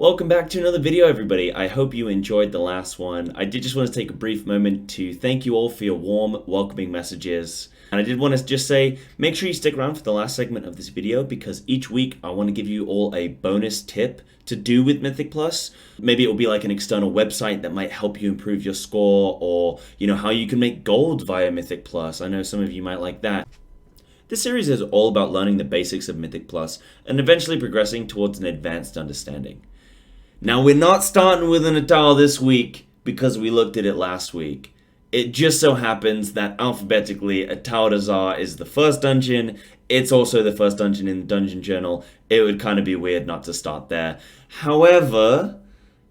Welcome back to another video, everybody. I hope you enjoyed the last one. I did just want to take a brief moment to thank you all for your warm, welcoming messages. And I did want to just say, make sure you stick around for the last segment of this video because each week I want to give you all a bonus tip to do with Mythic Plus. Maybe it will be like an external website that might help you improve your score, or how you can make gold via Mythic Plus. I know some of you might like that. This series is all about learning the basics of Mythic Plus and eventually progressing towards an advanced understanding. Now, we're not starting with an Atal this week because we looked at it last week. It just so happens that alphabetically, Atal'Dazar is the first dungeon. It's also the first dungeon in the Dungeon Journal. It would kind of be weird not to start there. However,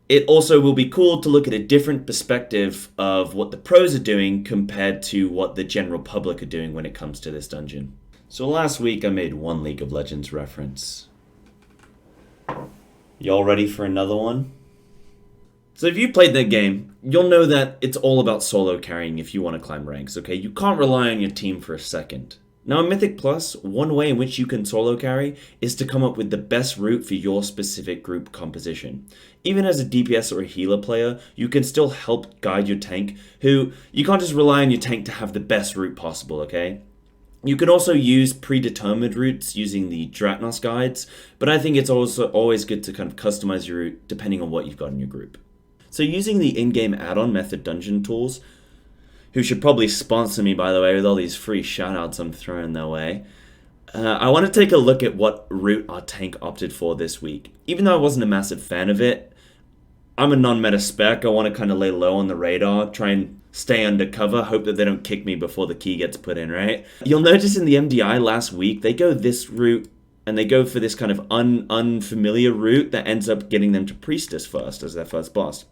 it also will be cool to look at a different perspective of what the pros are doing compared to what the general public are doing when it comes to this dungeon. So last week I made one League of Legends reference. Y'all ready for another one? So if you played that game, you'll know that it's all about solo carrying if you want to climb ranks, okay? You can't rely on your team for a second. Now in Mythic Plus, one way in which you can solo carry is to come up with the best route for your specific group composition. Even as a DPS or a healer player, you can still help guide your tank, who you can't just rely on your tank to have the best route possible, okay? You can also use predetermined routes using the Dratnos guides, but I think it's also always good to kind of customize your route depending on what you've got in your group. So using the in-game add-on method dungeon tools, who should probably sponsor me by the way with all these free shoutouts I'm throwing their way, I want to take a look at what route our tank opted for this week. Even though I wasn't a massive fan of it, I'm a non-meta spec. I want to kind of lay low on the radar, try and stay undercover, hope that they don't kick me before the key gets put in, right? You'll notice in the MDI last week, they go this route, and they go for this kind of unfamiliar route that ends up getting them to Priestess first as their first boss.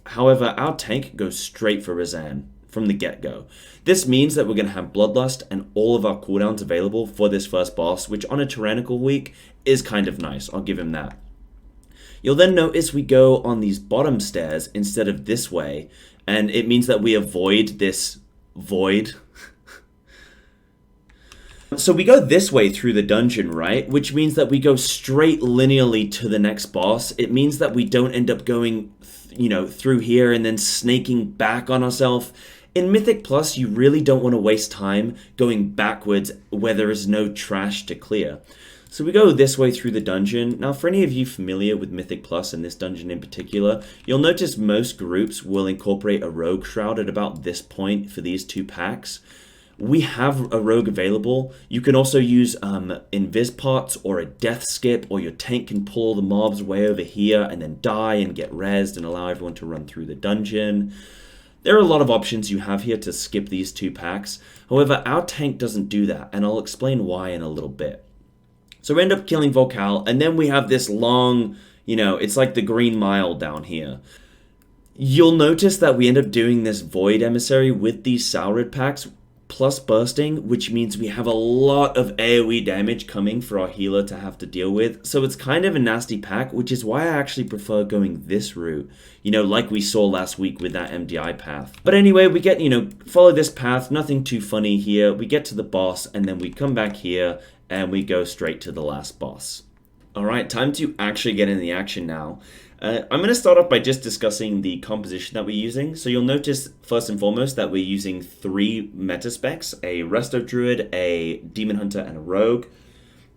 However, our tank goes straight for Razan from the get-go. This means that we're going to have Bloodlust and all of our cooldowns available for this first boss, which on a tyrannical week is kind of nice. I'll give him that. You'll then notice we go on these bottom stairs instead of this way, and it means that we avoid this void. So we go this way through the dungeon, right? Which means that we go straight linearly to the next boss. It means that we don't end up going, through here and then snaking back on ourselves. In Mythic Plus, you really don't want to waste time going backwards where there is no trash to clear. So we go this way through the dungeon. Now, for any of you familiar with Mythic Plus and this dungeon in particular, you'll notice most groups will incorporate a rogue shroud at about this point for these two packs. We have a rogue available. You can also use invis pots or a death skip, or your tank can pull the mobs way over here and then die and get rezzed and allow everyone to run through the dungeon. There are a lot of options you have here to skip these two packs. However, our tank doesn't do that, and I'll explain why in a little bit. So we end up killing Vol'kaal, and then we have this long, it's like the Green Mile down here. You'll notice that we end up doing this Void Emissary with these Saurid packs, plus bursting, which means we have a lot of AoE damage coming for our healer to have to deal with. So it's kind of a nasty pack, which is why I actually prefer going this route, like we saw last week with that MDI path. But anyway, we get, follow this path, nothing too funny here. We get to the boss, and then we come back here, and we go straight to the last boss. Alright, time to actually get in the action now. I'm going to start off by just discussing the composition that we're using. So you'll notice, first and foremost, that we're using 3 meta specs: a Resto Druid, a Demon Hunter, and a Rogue.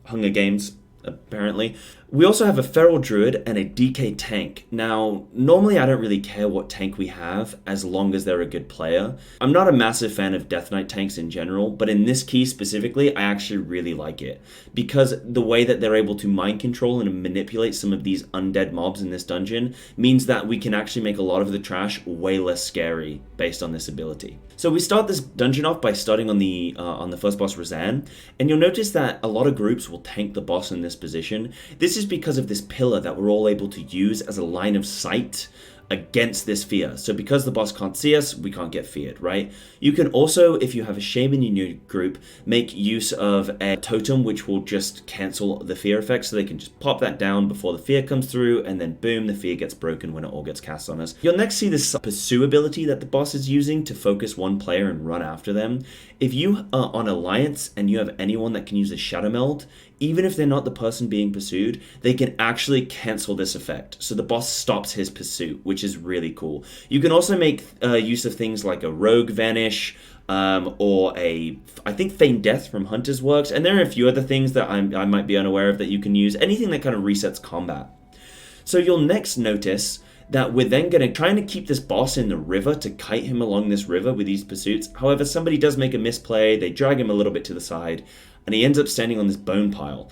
Hunger Games, apparently. We also have a Feral Druid and a DK tank. Now, normally I don't really care what tank we have as long as they're a good player. I'm not a massive fan of Death Knight tanks in general, but in this key specifically, I actually really like it. Because the way that they're able to mind control and manipulate some of these undead mobs in this dungeon means that we can actually make a lot of the trash way less scary based on this ability. So we start this dungeon off by starting on the first boss, Razan, and you'll notice that a lot of groups will tank the boss in this position. This is because of this pillar that we're all able to use as a line of sight against this fear. So because the boss can't see us, we can't get feared, right? You can also, if you have a shaman in your group, make use of a totem which will just cancel the fear effect, so they can just pop that down before the fear comes through, and then boom, the fear gets broken when it all gets cast on us. You'll next see this pursue ability that the boss is using to focus one player and run after them. If you are on Alliance and you have anyone that can use a Shadow Meld, even if they're not the person being pursued, they can actually cancel this effect. So the boss stops his pursuit, which is really cool. You can also make use of things like a rogue vanish, or I think Feign Death from Hunters works, and there are a few other things that I might be unaware of that you can use, anything that kind of resets combat. So you'll next notice that we're then going to try to keep this boss in the river to kite him along this river with these pursuits. However, somebody does make a misplay, they drag him a little bit to the side, and he ends up standing on this bone pile,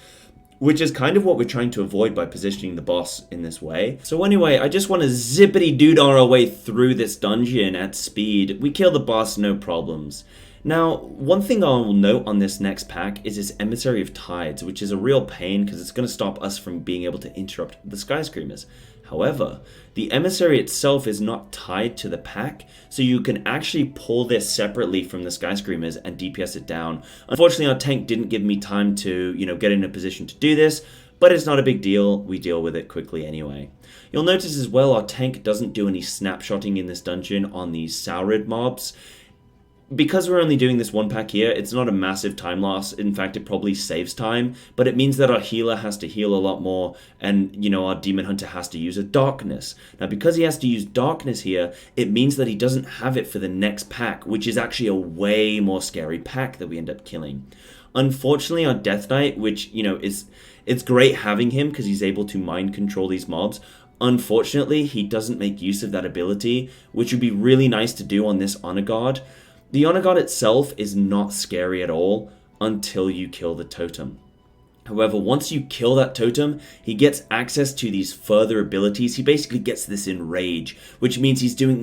which is kind of what we're trying to avoid by positioning the boss in this way. So anyway, I just want to zippity-doo-dah our way through this dungeon at speed. We kill the boss, no problems. Now, one thing I will note on this next pack is this Emissary of Tides, which is a real pain because it's going to stop us from being able to interrupt the Sky Screamers. However, the Emissary itself is not tied to the pack, so you can actually pull this separately from the Sky Screamers and DPS it down. Unfortunately, our tank didn't give me time to, get in a position to do this, but it's not a big deal. We deal with it quickly anyway. You'll notice as well our tank doesn't do any snapshotting in this dungeon on these Saurid mobs. Because we're only doing this one pack here, it's not a massive time loss. In fact, it probably saves time, but it means that our healer has to heal a lot more, and, our Demon Hunter has to use a Darkness. Now, because he has to use Darkness here, it means that he doesn't have it for the next pack, which is actually a way more scary pack that we end up killing. Unfortunately, our Death Knight, which, it's great having him because he's able to mind control these mobs. Unfortunately, he doesn't make use of that ability, which would be really nice to do on this Honor Guard. The Honor Guard itself is not scary at all until you kill the totem. However, once you kill that totem, he gets access to these further abilities. He basically gets this Enrage, which means he's doing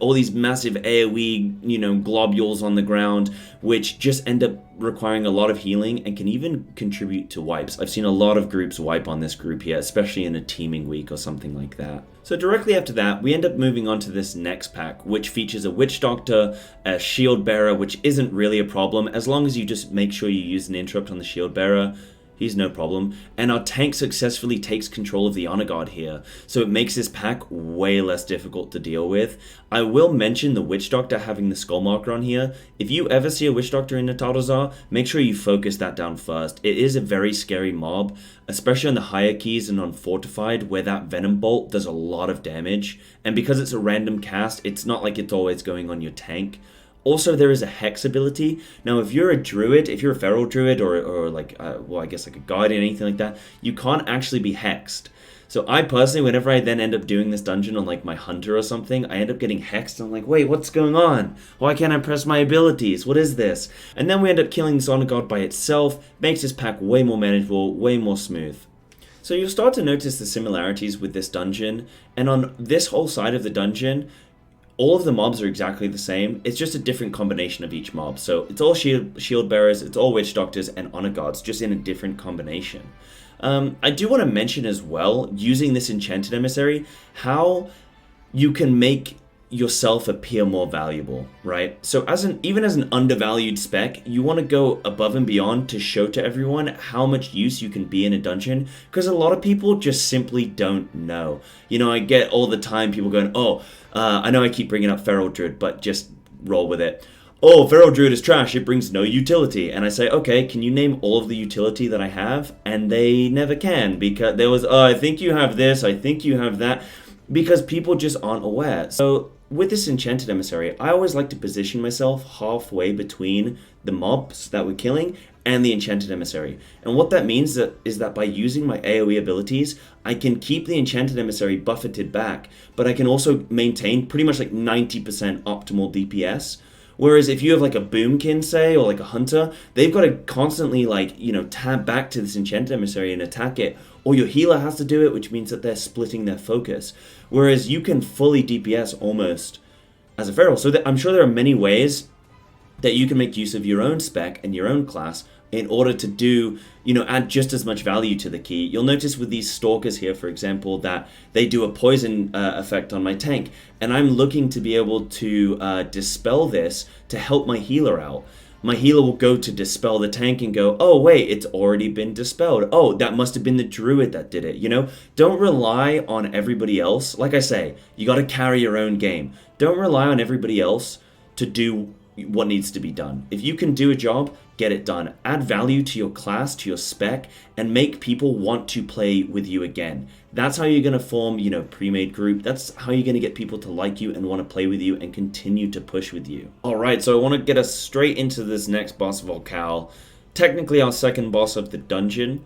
all these massive AoE, globules on the ground, which just end up requiring a lot of healing and can even contribute to wipes. I've seen a lot of groups wipe on this group here, especially in a teaming week or something like that. So directly after that, we end up moving on to this next pack, which features a Witch Doctor, a Shield Bearer, which isn't really a problem, as long as you just make sure you use an interrupt on the Shield Bearer. He's no problem. And our tank successfully takes control of the Honor Guard here, so it makes this pack way less difficult to deal with. I will mention the Witch Doctor having the skull marker on here. If you ever see a Witch Doctor in Atal'Dazar, make sure you focus that down first. It is a very scary mob, especially on the higher keys and on Fortified, where that Venom Bolt does a lot of damage. And because it's a random cast, it's not like it's always going on your tank. Also, there is a Hex ability. Now, if you're a Druid, if you're a Feral Druid, or like, I guess like a Guardian, anything like that, you can't actually be hexed. So I personally, whenever I then end up doing this dungeon on like my Hunter or something, I end up getting hexed. I'm like, wait, what's going on? Why can't I press my abilities? What is this? And then we end up killing this Honor Guard by itself. Makes this pack way more manageable, way more smooth. So you'll start to notice the similarities with this dungeon. And on this whole side of the dungeon, all of the mobs are exactly the same. It's just a different combination of each mob. So it's all shield bearers, it's all Witch Doctors, and Honor Guards, just in a different combination. I do want to mention as well, using this Enchanted Emissary, how you can make yourself appear more valuable, right? So even as an undervalued spec, you want to go above and beyond to show to everyone how much use you can be in a dungeon, because a lot of people just simply don't know. I get all the time people going, I know I keep bringing up Feral Druid, but just roll with it. Oh, Feral Druid is trash, it brings no utility. And I say, okay, can you name all of the utility that I have? And they never can, because there was, I think you have this, I think you have that, because people just aren't aware. So with this Enchanted Emissary, I always like to position myself halfway between the mobs that we're killing and the Enchanted Emissary. And what that means is that by using my AoE abilities, I can keep the Enchanted Emissary buffeted back, but I can also maintain pretty much like 90% optimal DPS. Whereas if you have like a Boomkin, say, or like a Hunter, they've got to constantly tab back to this Enchanted Emissary and attack it, or your healer has to do it, which means that they're splitting their focus. Whereas you can fully DPS almost as a Feral. So I'm sure there are many ways that you can make use of your own spec and your own class in order to do, add just as much value to the key. You'll notice with these Stalkers here, for example, that they do a poison effect on my tank, and I'm looking to be able to dispel this to help my healer out. My healer will go to dispel the tank and go, oh wait, it's already been dispelled. Oh, that must have been the Druid that did it, Don't rely on everybody else. Like I say, you got to carry your own game. Don't rely on everybody else to do what needs to be done. If you can do a job, get it done. Add value to your class, to your spec, and make people want to play with you again. That's how you're going to form, pre-made group. That's how you're going to get people to like you and want to play with you and continue to push with you. All right, so I want to get us straight into this next boss, Vol'kaal. Technically our second boss of the dungeon.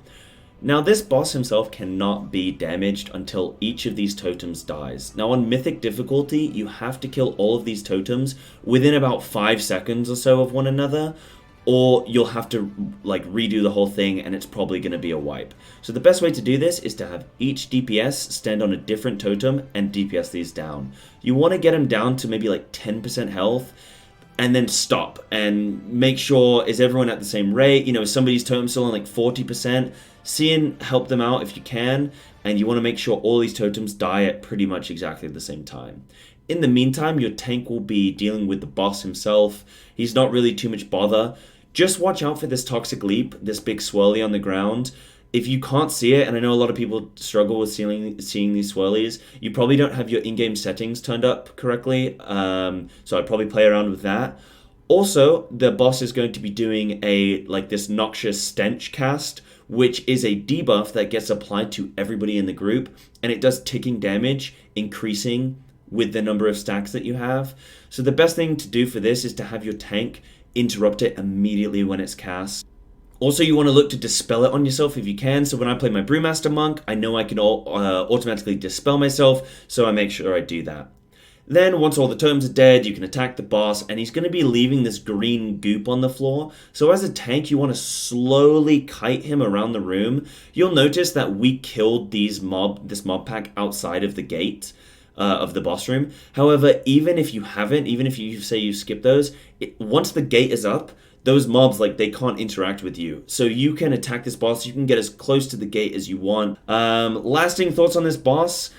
Now this boss himself cannot be damaged until each of these totems dies. Now on Mythic difficulty, you have to kill all of these totems within about 5 seconds or so of one another, or you'll have to redo the whole thing and it's probably going to be a wipe. So the best way to do this is to have each DPS stand on a different totem and DPS these down. You want to get them down to maybe 10% health, and then stop and make sure, is everyone at the same rate? Is somebody's totem still on 40%? See and help them out if you can, and you want to make sure all these totems die at pretty much exactly the same time. In the meantime, your tank will be dealing with the boss himself. He's not really too much bother. Just watch out for this toxic leap, this big swirly on the ground. If you can't see it, and I know a lot of people struggle with seeing these swirlies, you probably don't have your in-game settings turned up correctly, so I'd probably play around with that. Also, the boss is going to be doing this noxious stench cast, which is a debuff that gets applied to everybody in the group, and it does ticking damage, increasing with the number of stacks that you have. So the best thing to do for this is to have your tank interrupt it immediately when it's cast. Also, you want to look to dispel it on yourself if you can. So when I play my Brewmaster Monk, I know I can automatically dispel myself, so I make sure I do that. Then, once all the totems are dead, you can attack the boss, and he's going to be leaving this green goop on the floor. So as a tank, you want to slowly kite him around the room. You'll notice that we killed this mob pack outside of the gate of the boss room. However, even if you haven't, even if you say you skip those, once the gate is up, those mobs, they can't interact with you. So you can attack this boss. You can get as close to the gate as you want. Lasting thoughts on this boss.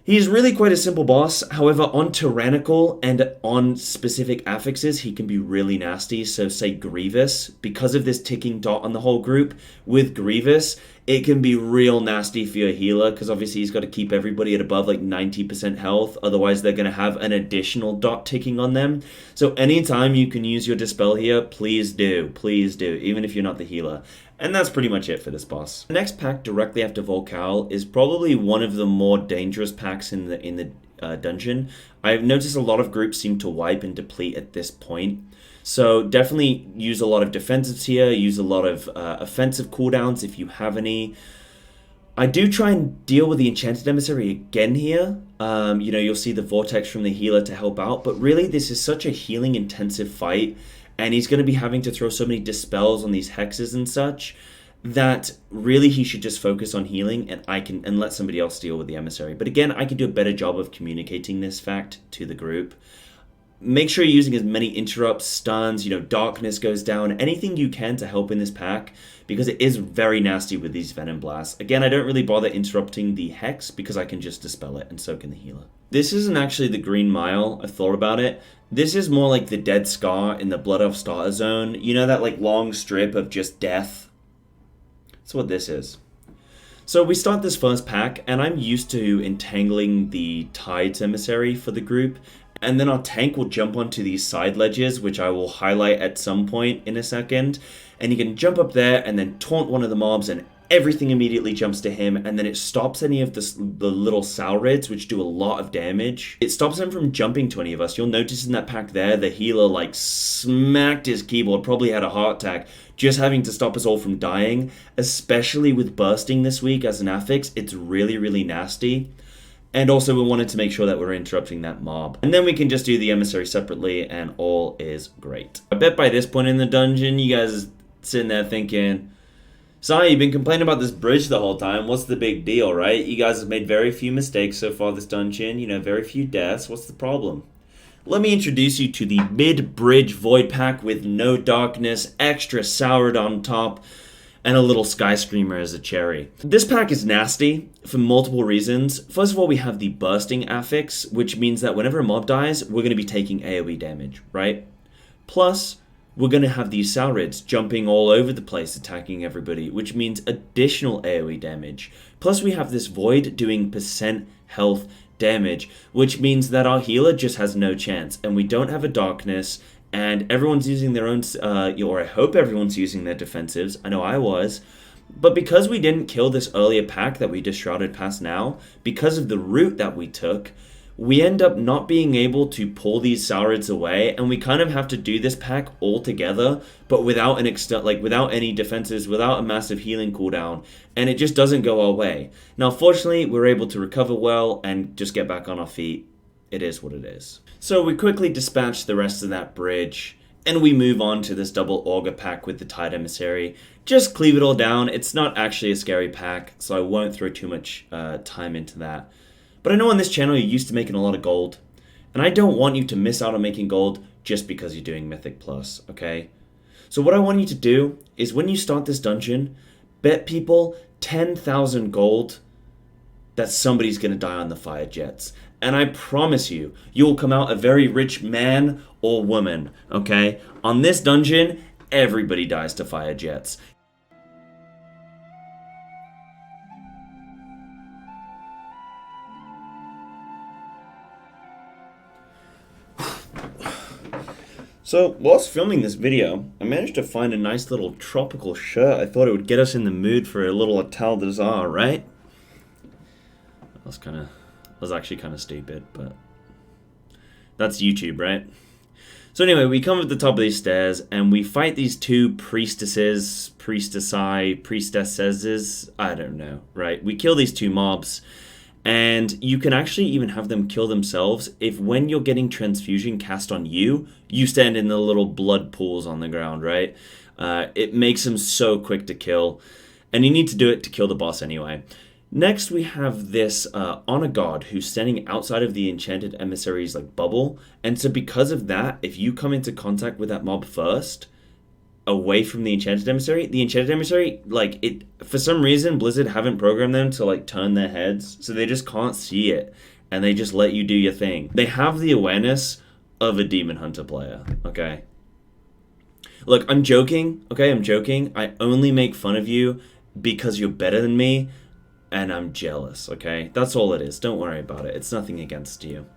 He's really quite a simple boss. However, on Tyrannical and on specific affixes, he can be really nasty. So say Grievous, because of this ticking dot on the whole group, with Grievous, it can be real nasty for your healer, because obviously he's got to keep everybody at above 90% health. Otherwise, they're going to have an additional dot ticking on them. So anytime you can use your Dispel here, please do, even if you're not the healer. And that's pretty much it for this boss. The next pack directly after Vol'kaal is probably one of the more dangerous packs in the dungeon. I've noticed a lot of groups seem to wipe and deplete at this point. So definitely use a lot of defensives here, use a lot of offensive cooldowns if you have any. I do try and deal with the Enchanted Emissary again here. You'll see the Vortex from the healer to help out, but really this is such a healing intensive fight, and he's going to be having to throw so many dispels on these hexes and such, that really he should just focus on healing, and let somebody else deal with the Emissary. But again, I can do a better job of communicating this fact to the group. Make sure you're using as many interrupts, stuns, darkness goes down, anything you can to help in this pack, because it is very nasty with these Venom Blasts. Again, I don't really bother interrupting the Hex, because I can just dispel it, and so can the healer. This isn't actually the Green Mile, I thought about it. This is more like the Dead Scar in the Blood Elf Starter Zone. You know that long strip of just death? That's what this is. So we start this first pack, and I'm used to entangling the Tides Emissary for the group, and then our tank will jump onto these side ledges, which I will highlight at some point in a second, and he can jump up there and then taunt one of the mobs, and everything immediately jumps to him, and then it stops any of the little Saurids, which do a lot of damage. It stops him from jumping to any of us. You'll notice in that pack there, the healer smacked his keyboard, probably had a heart attack, just having to stop us all from dying, especially with bursting this week as an affix. It's really, really nasty. And also we wanted to make sure that we're interrupting that mob. And then we can just do the Emissary separately, and all is great. I bet by this point in the dungeon, you guys are sitting there thinking, Sai, you've been complaining about this bridge the whole time. What's the big deal, right? You guys have made very few mistakes so far this dungeon. Very few deaths. What's the problem? Let me introduce you to the mid-bridge Void Pack with no darkness, extra Saurid on top, and a little Sky Screamer as a cherry. This pack is nasty for multiple reasons. First of all, we have the Bursting affix, which means that whenever a mob dies, we're going to be taking AoE damage, right? Plus, we're going to have these Saurids jumping all over the place attacking everybody, which means additional AoE damage. Plus, we have this Void doing percent health damage, which means that our healer just has no chance, and we don't have a darkness, and everyone's using their own, or I hope everyone's using their defensives. I know I was. But because we didn't kill this earlier pack that we just shrouded past now, because of the route that we took, we end up not being able to pull these Saurids away, and we kind of have to do this pack all together, but without without any defenses, without a massive healing cooldown, and it just doesn't go our way. Now, fortunately, we're able to recover well and just get back on our feet. It is what it is. So we quickly dispatch the rest of that bridge, and we move on to this double auger pack with the Tide Emissary. Just cleave it all down. It's not actually a scary pack, so I won't throw too much time into that. But I know on this channel you're used to making a lot of gold, and I don't want you to miss out on making gold just because you're doing Mythic Plus, okay? So what I want you to do is when you start this dungeon, bet people 10,000 gold that somebody's going to die on the fire jets. And I promise you, you'll come out a very rich man or woman, okay? On this dungeon, everybody dies to fire jets. So, whilst filming this video, I managed to find a nice little tropical shirt. I thought it would get us in the mood for a little Atal'Dazar, right? That was actually kind of stupid, but that's YouTube, right? So anyway, we come at the top of these stairs, and we fight these two priestesses, I don't know, right? We kill these two mobs, and you can actually even have them kill themselves if when you're getting transfusion cast on you, you stand in the little blood pools on the ground, right? It makes them so quick to kill, and you need to do it to kill the boss anyway. Next, we have this honor guard who's standing outside of the enchanted emissary's bubble, and so because of that, if you come into contact with that mob first, away from the enchanted emissary, for some reason Blizzard haven't programmed them to turn their heads, so they just can't see it, and they just let you do your thing. They have the awareness of a demon hunter player, okay? Look, I'm joking, okay? I'm joking. I only make fun of you because you're better than me, and I'm jealous, okay? That's all it is. Don't worry about it. It's nothing against you.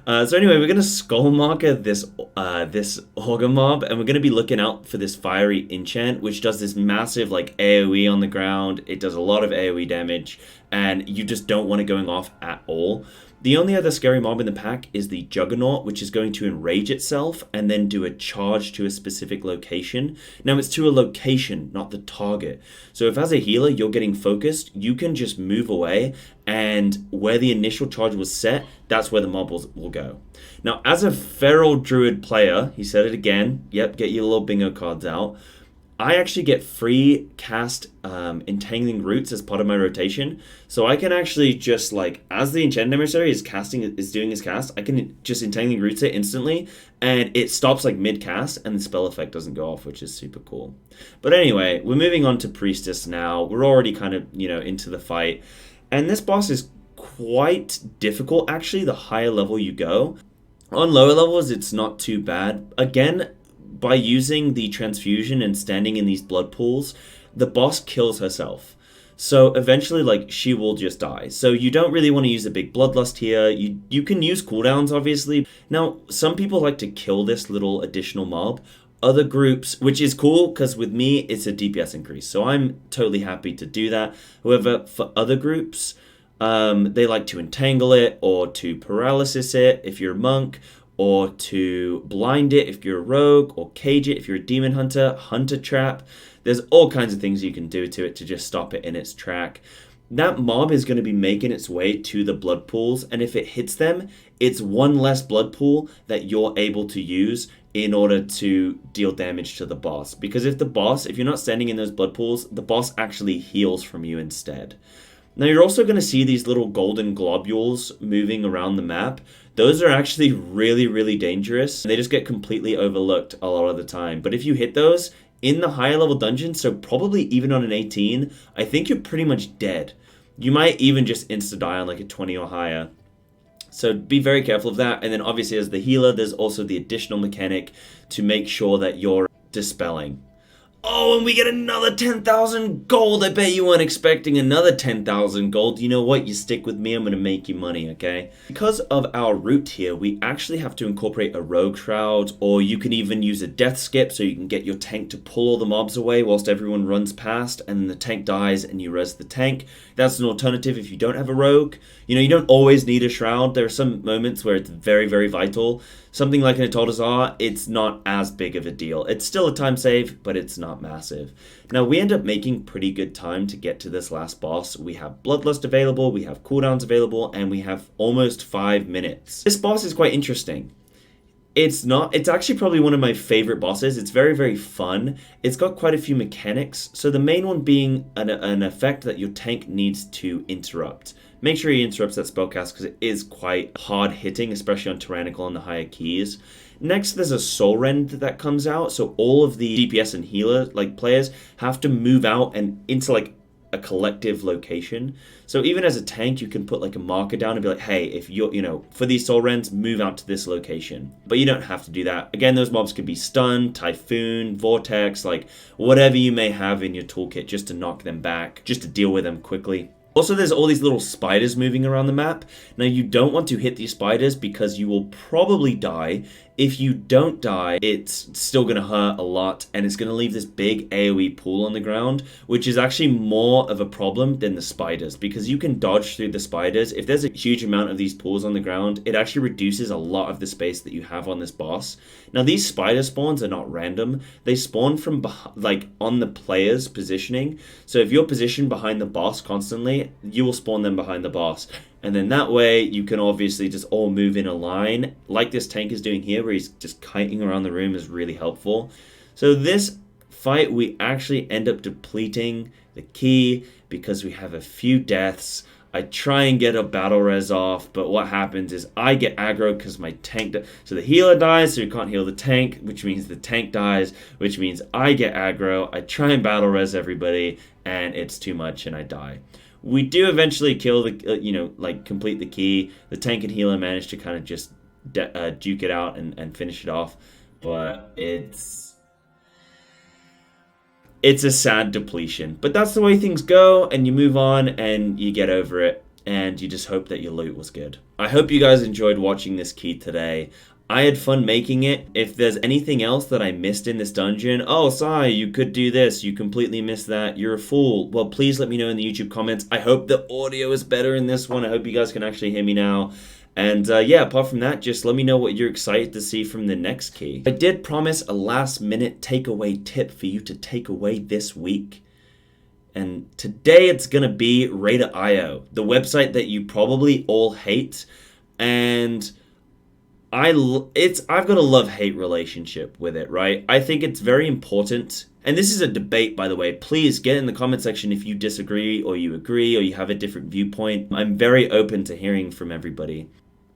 So anyway, we're going to skull marker this auger mob, and we're going to be looking out for this fiery enchant, which does this massive AoE on the ground. It does a lot of AoE damage, and you just don't want it going off at all. The only other scary mob in the pack is the Juggernaut, which is going to enrage itself and then do a charge to a specific location. Now, it's to a location, not the target. So if as a healer you're getting focused, you can just move away, and where the initial charge was set, that's where the mob will go. Now, as a Feral Druid player, he said it again, yep, get your little bingo cards out, I actually get free cast Entangling Roots as part of my rotation. So I can actually just, as the Enchanted Emissary is doing his cast, I can just Entangling Roots it instantly, and it stops mid-cast, and the spell effect doesn't go off, which is super cool. But anyway, we're moving on to Priestess now. We're already kind of, into the fight. And this boss is quite difficult, actually, the higher level you go. On lower levels, it's not too bad. Again, by using the transfusion and standing in these blood pools, the boss kills herself. So eventually, she will just die. So you don't really want to use a big bloodlust here. You can use cooldowns, obviously. Now, some people like to kill this little additional mob. Other groups, which is cool, because with me, it's a DPS increase. So I'm totally happy to do that. However, for other groups, they like to entangle it, or to paralysis it if you're a monk, or to blind it if you're a rogue, or cage it if you're a demon hunter, hunter trap. There's all kinds of things you can do to it to just stop it in its track. That mob is going to be making its way to the blood pools, and if it hits them, it's one less blood pool that you're able to use in order to deal damage to the boss. Because if you're not standing in those blood pools, the boss actually heals from you instead. Now, you're also going to see these little golden globules moving around the map. Those are actually really, really dangerous. They just get completely overlooked a lot of the time. But if you hit those in the higher level dungeons, so probably even on an 18, I think you're pretty much dead. You might even just insta-die on a 20 or higher. So be very careful of that. And then obviously as the healer, there's also the additional mechanic to make sure that you're dispelling. Oh, and we get another 10,000 gold. I bet you weren't expecting another 10,000 gold. You know what? You stick with me, I'm going to make you money, okay? Because of our route here, we actually have to incorporate a rogue shroud, or you can even use a death skip so you can get your tank to pull all the mobs away whilst everyone runs past, and the tank dies and you res the tank. That's an alternative if you don't have a rogue. You know, you don't always need a shroud. There are some moments where it's very, very vital. Something like an Atal'Dazar, it's not as big of a deal. It's still a time save, but it's not massive. Now, we end up making pretty good time to get to this last boss. We have Bloodlust available, we have cooldowns available, and we have almost 5 minutes. This boss is quite interesting. It's actually probably one of my favorite bosses. It's very, very fun. It's got quite a few mechanics. So the main one being an effect that your tank needs to interrupt. Make sure he interrupts that spellcast because it is quite hard hitting, especially on Tyrannical and the higher keys. Next, there's a Soul Rend that comes out. So all of the DPS and healer players have to move out and into a collective location. So even as a tank, you can put a marker down and be like, hey, if you're, for these Soul Rends, move out to this location. But you don't have to do that. Again, those mobs could be stun, typhoon, vortex, whatever you may have in your toolkit just to knock them back, just to deal with them quickly. Also, there's all these little spiders moving around the map. Now, you don't want to hit these spiders because you will probably die. If you don't die, it's still going to hurt a lot, and it's going to leave this big AoE pool on the ground, which is actually more of a problem than the spiders, because you can dodge through the spiders. If there's a huge amount of these pools on the ground, it actually reduces a lot of the space that you have on this boss. Now, these spider spawns are not random. They spawn from on the player's positioning. So if you're positioned behind the boss constantly, you will spawn them behind the boss. And then that way, you can obviously just all move in a line, like this tank is doing here, where he's just kiting around the room is really helpful. So this fight, we actually end up depleting the key because we have a few deaths. I try and get a battle res off, but what happens is I get aggro because my tank... So the healer dies, so you can't heal the tank, which means the tank dies, which means I get aggro. I try and battle res everybody, and it's too much, and I die. We do eventually kill the, complete the key. The tank and healer manage to kind of just duke it out and finish it off. But it's a sad depletion. But that's the way things go, and you move on and you get over it. And you just hope that your loot was good. I hope you guys enjoyed watching this key today. I had fun making it. If there's anything else that I missed in this dungeon, oh, Sai, you could do this, you completely missed that, you're a fool, well, please let me know in the YouTube comments. I hope the audio is better in this one. I hope you guys can actually hear me now. And yeah, apart from that, just let me know what you're excited to see from the next key. I did promise a last-minute takeaway tip for you to take away this week. And today it's going to be Raider.io, the website that you probably all hate. And I've got a love-hate relationship with it, right? I think it's very important, and this is a debate, by the way. Please get in the comment section if you disagree or you agree or you have a different viewpoint. I'm very open to hearing from everybody.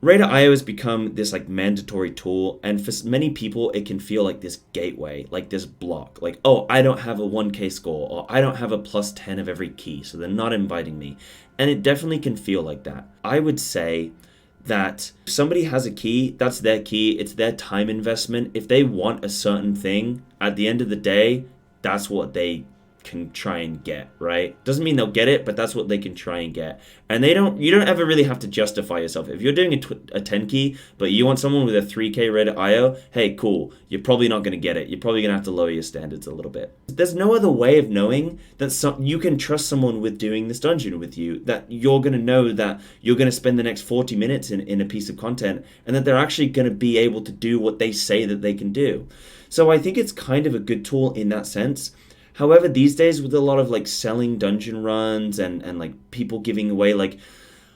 Raider.io has become this mandatory tool, and for many people it can feel like this gateway, like this block, oh, I don't have a 1k score, or I don't have a plus 10 of every key, so they're not inviting me. And it definitely can feel like that. I would say that if somebody has a key, that's their key, it's their time investment. If they want a certain thing, at the end of the day, that's what they can try and get, right? Doesn't mean they'll get it, but that's what they can try and get. And you don't ever really have to justify yourself. If you're doing a 10 key, but you want someone with a 3k Raider.io, hey, cool. You're probably not going to get it. You're probably going to have to lower your standards a little bit. There's no other way of knowing that you can trust someone with doing this dungeon with you, that you're going to know that you're going to spend the next 40 minutes in a piece of content, and that they're actually going to be able to do what they say that they can do. So I think it's kind of a good tool in that sense. However, these days with a lot of selling dungeon runs and people giving away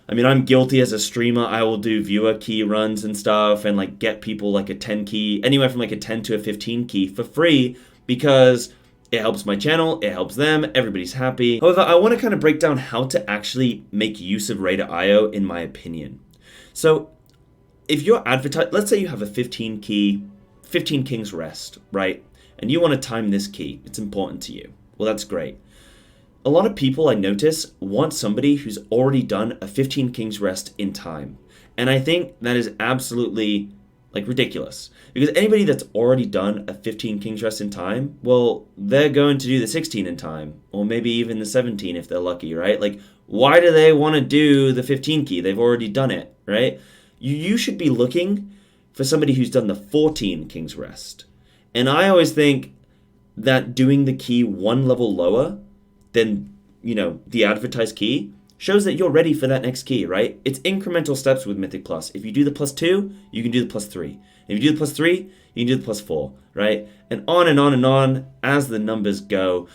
I'm guilty as a streamer. I will do viewer key runs and stuff and get people a 10 key, anywhere from a 10 to a 15 key for free, because it helps my channel, it helps them, everybody's happy. However, I want to kind of break down how to actually make use of Raider.io in my opinion. So if you're let's say you have a 15 King's Rest, right? And you want to time this key, it's important to you. Well, that's great. A lot of people I notice want somebody who's already done a 15 King's Rest in time. And I think that is absolutely Like, ridiculous. Because anybody that's already done a 15 King's Rest in time, well, they're going to do the 16 in time. Or maybe even the 17 if they're lucky, right? Like, why do they want to do the 15 key? They've already done it, right? You should be looking for somebody who's done the 14 King's Rest. And I always think that doing the key one level lower than, the advertised key shows that you're ready for that next key, right? It's incremental steps with Mythic Plus. If you do the +2, you can do the +3. If you do the +3, you can do the +4, right? And on and on and on as the numbers go.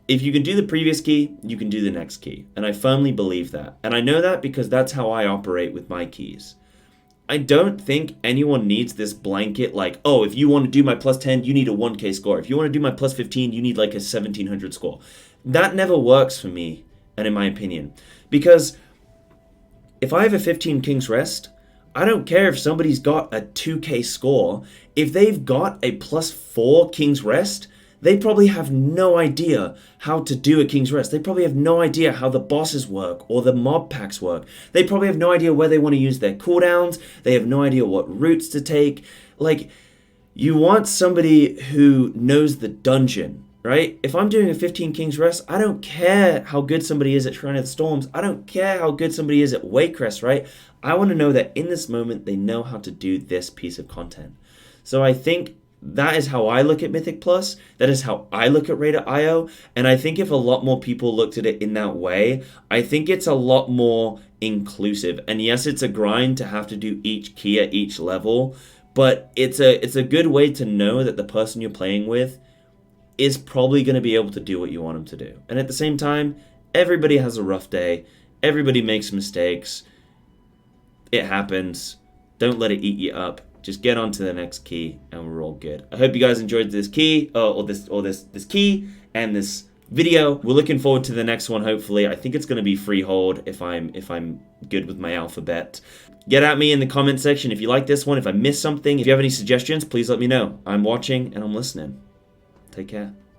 If you can do the previous key, you can do the next key. And I firmly believe that. And I know that because that's how I operate with my keys. I don't think anyone needs this blanket like, oh, if you want to do my +10, you need a 1K score. If you want to do my +15, you need like a 1700 score. That never works for me, and in my opinion. Because if I have a 15 King's Rest, I don't care if somebody's got a 2K score. If they've got a +4 King's Rest, they probably have no idea how to do a King's Rest. They probably have no idea how the bosses work or the mob packs work. They probably have no idea where they want to use their cooldowns. They have no idea what routes to take. Like, you want somebody who knows the dungeon, right? If I'm doing a 15 King's Rest, I don't care how good somebody is at Shrine of the Storms. I don't care how good somebody is at Waycrest, right? I want to know that in this moment, they know how to do this piece of content. So I think that is how I look at Mythic Plus. That is how I look at Raid.io. And I think if a lot more people looked at it in that way, I think it's a lot more inclusive. And yes, it's a grind to have to do each key at each level, but it's a good way to know that the person you're playing with is probably going to be able to do what you want them to do. And at the same time, everybody has a rough day. Everybody makes mistakes. It happens. Don't let it eat you up. Just get on to the next key, and we're all good. I hope you guys enjoyed this key, or this key, and this video. We're looking forward to the next one. Hopefully, I think it's going to be Freehold if I'm good with my alphabet. Get at me in the comment section if you like this one. If I missed something, if you have any suggestions, please let me know. I'm watching and I'm listening. Take care.